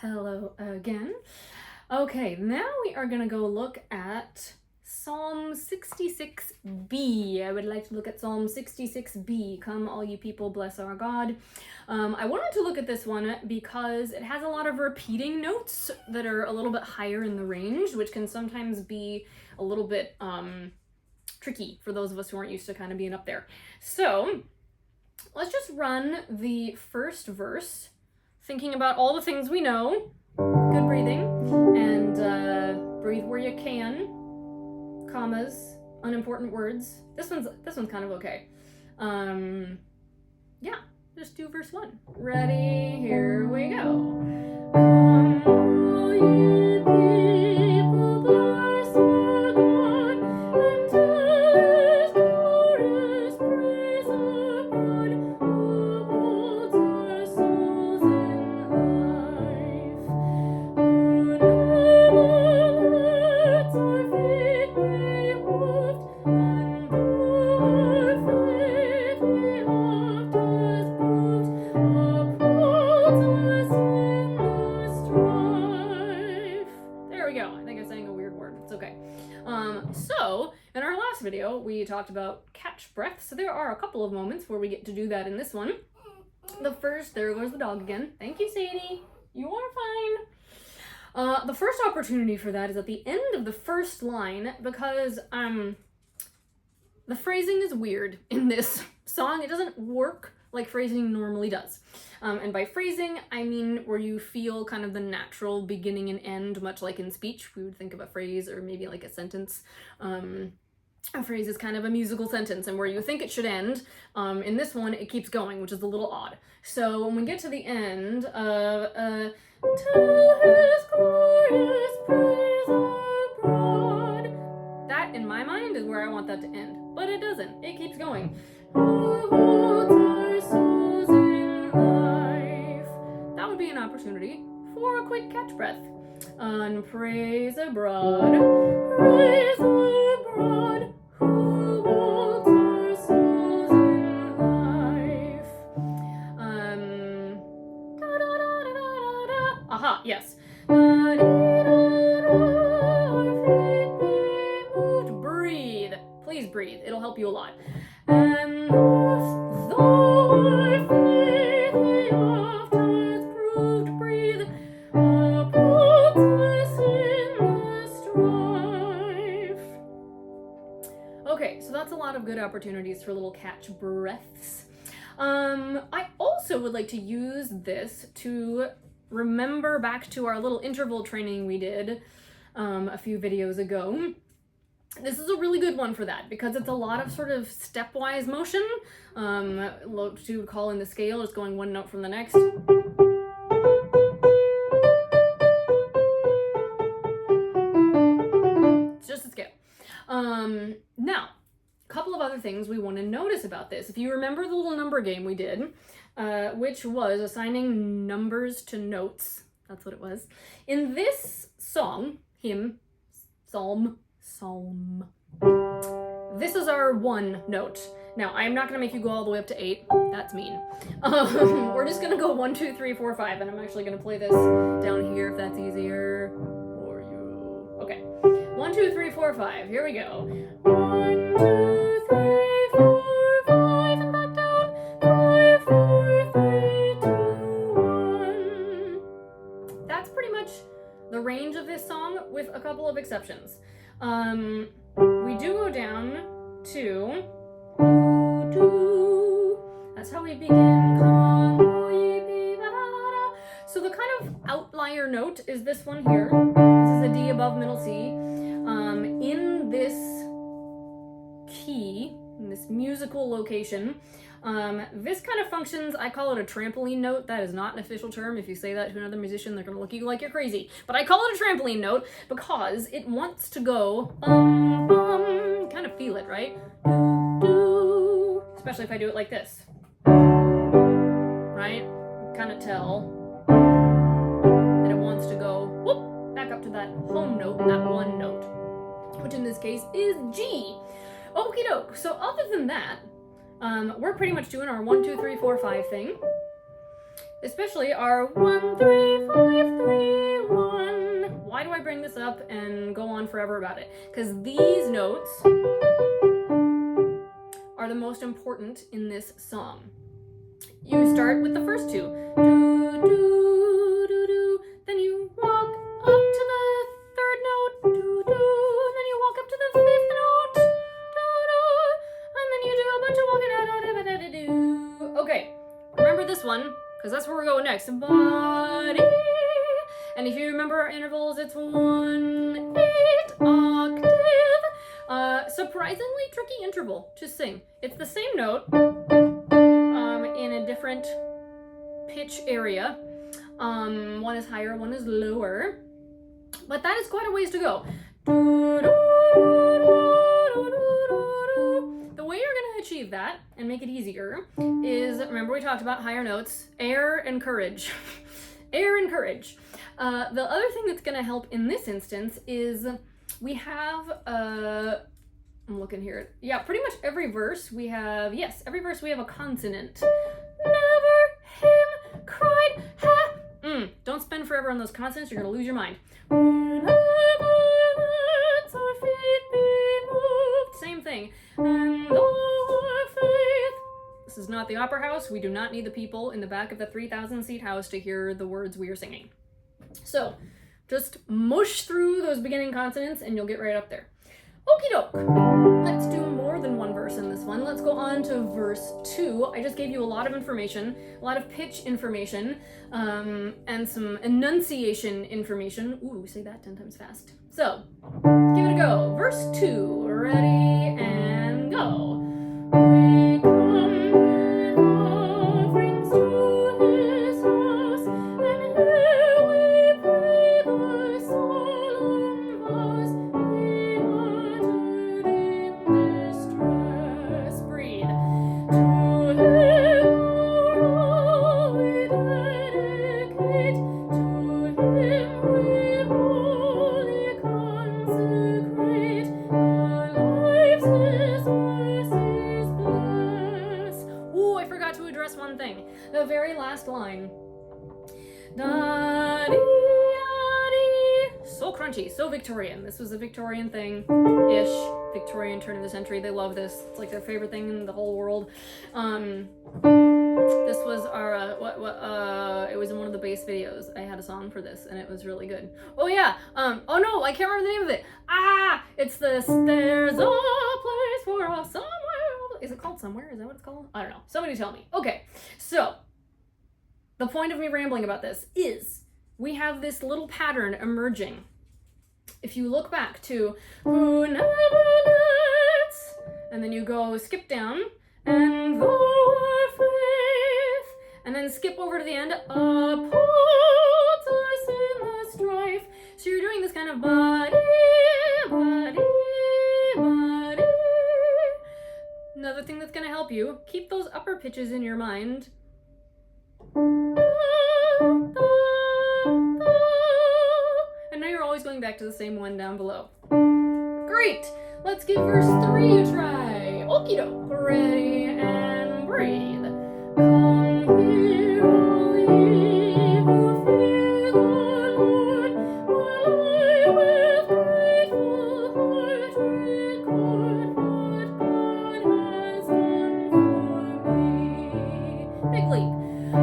Hello again. Okay, now we are going to go look at Psalm 66b. I would like to look at Psalm 66b. Come, all you people, bless our God. I wanted to look at this one because it has a lot of repeating notes that are a little bit higher in the range, which can sometimes be a little bit tricky for those of us who aren't used to kind of being up there. So let's just run the first verse, thinking about all the things we know. Good breathing, and breathe where you can. Commas, unimportant words. This one's kind of okay. Yeah, just do verse 1. Ready? Here we go. Come, all ye people, bless our God, and tell His glorious praise abroad, who holds our souls in life, who never lets our feet be moved, and our faith we oft has proved, upholds us in the strife. There we go. I think I sang a weird word. It's okay. So in our last video, we talked about catch breath. So there are a couple of moments where we get to do that in this one. The first, there goes the dog again. Thank you, Sadie. You are fine. The first opportunity for that is at the end of the first line, because the phrasing is weird in this song. It doesn't work like phrasing normally does. And by phrasing, I mean where you feel kind of the natural beginning and end, much like in speech. We would think of a phrase or maybe like a sentence. A phrase is kind of a musical sentence, and where you think it should end, in this one, it keeps going, which is a little odd. So when we get to the end of, to His glorious praise abroad, that, in my mind, is where I want that to end. But it doesn't. It keeps going. Who holds our souls in life. That would be an opportunity for a quick catch breath. On praise abroad, praise abroad, who holds our souls in life. Da da da da da da. Aha, yes. Da dee da da, our feet be moved. Breathe. Please breathe. It'll help you a lot. And though our faith we oft has proved, breathe, upholds us in the strife. Okay, so that's a lot of good opportunities for little catch breaths. I also would like to use this to remember back to our little interval training we did a few videos ago. This is a really good one for that because it's a lot of sort of stepwise motion. What you would call in the scale is going one note from the next. It's just a scale. Now, a couple of other things we want to notice about this. If you remember the little number game we did, which was assigning numbers to notes, that's what it was. In this song, psalm, this is our 1 note. Now, I'm not going to make you go all the way up to 8. That's mean. We're just going to go 1, 2, 3, 4, 5, and I'm actually going to play this down here if that's easier for you. Okay. 1, 2, 3, 4, 5. Here we go. 1, 2, 3, 4, 5, and back down. 5, 4, 3, 2, 1. That's pretty much the range of this song, with a couple of exceptions. We do go down to do. That's how we begin. Come, all ye people, da, da, da. So the kind of outlier note is this one here. This is a D above middle C. In this key, in this musical location, this kind of functions, I call it a trampoline note. That is not an official term. If you say that to another musician, they're gonna look at you like you're crazy. But I call it a trampoline note because it wants to go bum, bum. Kind of feel it, right? Do, do. Especially if I do it like this. Right? Kind of tell that it wants to go whoop, back up to that home note, that 1 note, which in this case is G. Okie doke. So other than that, we're pretty much doing our 1, 2, 3, 4, 5 thing. especially our 1, 3, 5, 3, 1. Why do I bring this up and go on forever about it? Because these notes are the most important in this song. You start with the first two. Do, do, do, do. Then you walk up to the third note. Do, do. And then you walk up to the fifth note. Do, do. And then you do a bunch of walking. Da, da, da, da, da, do. Okay, remember this one, because that's where we're going next. Body. And if you remember our intervals, it's 1, 8 octave. Surprisingly tricky interval to sing. It's the same note in a different pitch area. One is higher, one is lower. But that is quite a ways to go. The way you're going to achieve that and make it easier is, remember we talked about higher notes, air and courage. Air and courage. The other thing that's going to help in this instance is we have I'm looking here. Yeah, pretty much every verse we have, every verse we have a consonant. Never him cried, ha. Don't spend forever on those consonants, you're going to lose your mind. Whenever lets our feet be moved. Same thing. And our faith. This is not the opera house. We do not need the people in the back of the 3,000-seat house to hear the words we are singing. So, just mush through those beginning consonants and you'll get right up there. Okie doke. Let's do more than one verse in this one. Let's go on to verse 2. I just gave you a lot of information, a lot of pitch information, and some enunciation information. Ooh, say that 10 times fast. So, give it a go. Verse 2. Ready and go. We come with offerings to his house, and here we pray the solemn vows. We uttered in distress. Breathe. To him all we dedicate, to him we wholly consecrate. Our lives his mercies bless. Ooh, I forgot to address one thing. The very last line. Da-dee-da-dee. So crunchy, so Victorian. This was a Victorian thing-ish. Victorian turn of the century. They love this. It's like their favorite thing in the whole world. This was our, it was in one of the bass videos. I had a song for this, and it was really good. Oh yeah, oh no, I can't remember the name of it. It's this, there's a place for us somewhere. Is it called Somewhere? Is that what it's called? I don't know. Somebody tell me. Okay, so, the point of me rambling about this is, we have this little pattern emerging. If you look back to, who never lets, and then you go skip down, and though our faith, and then skip over to the end, upholds us in the strife. So you're doing this kind of body, body, body. Another thing that's going to help you, keep those upper pitches in your mind. And now you're always going back to the same one down below. Great! Let's give verse 3 a try. Okie doke. Ready and breathe. Come here, all ye who fear the Lord, while I with grateful heart record what God has done for me. Big leap. I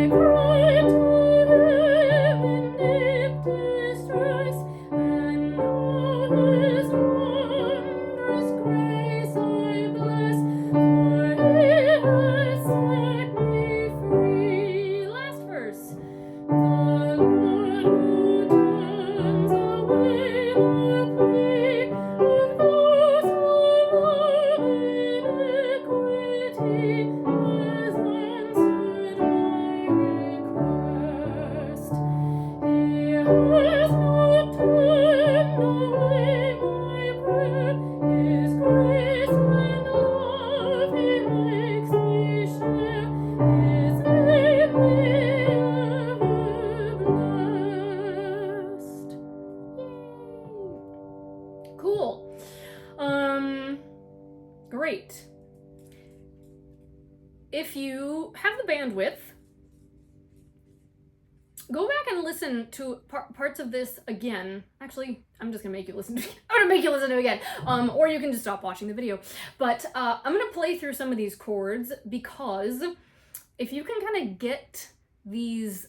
cried to him in deep distress, and all his wondrous grace I bless, for he has set me free. Last verse. The Lord who turns away the plea of those who love iniquity has answered my request. He has not turned away my prayer. His grace and love he makes me share. His name may ever blessed. Yay! Cool. Great. If you have the bandwidth, go back and listen to parts of this again. Actually, I'm just gonna make you listen to it. I'm gonna make you listen to it again. Or you can just stop watching the video. But I'm gonna play through some of these chords, because if you can kind of get these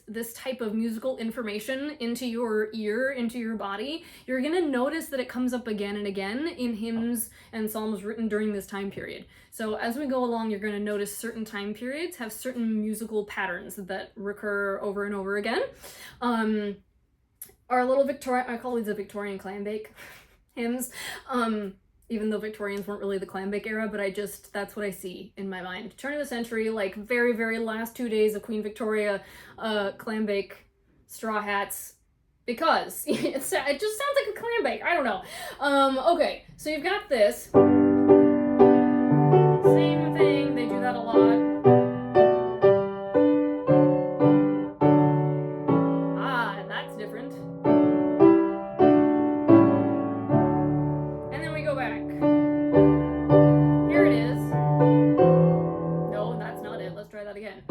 this type of musical information into your ear, into your body, you're gonna notice that it comes up again and again in hymns and psalms written during this time period. So as we go along, you're gonna notice certain time periods have certain musical patterns that recur over and over again. Our little Victorian, I call these the Victorian clambake hymns. Even though Victorians weren't really the clambake era, but that's what I see in my mind. Turn of the century, like very, very last 2 days of Queen Victoria, clambake straw hats, because it just sounds like a clambake. I don't know. Okay, so you've got this. Same thing, they do that a lot. Ah, that's different. And then we go back. Here it is. No, that's not it. Let's try that again.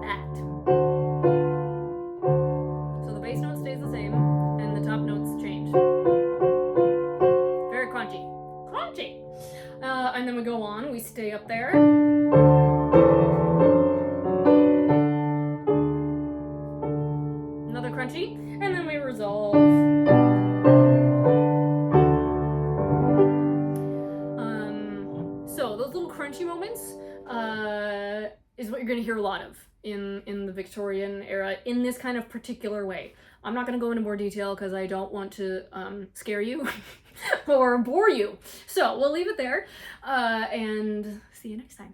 That. So the bass note stays the same, and the top notes change. Very crunchy. Crunchy! And then we go on. We stay up there. Another crunchy, and then we resolve. So those little crunchy moments is what you're going to hear a lot of in the Victorian era in this kind of particular way. I'm not going to go into more detail because I don't want to scare you or bore you. So we'll leave it there, and see you next time.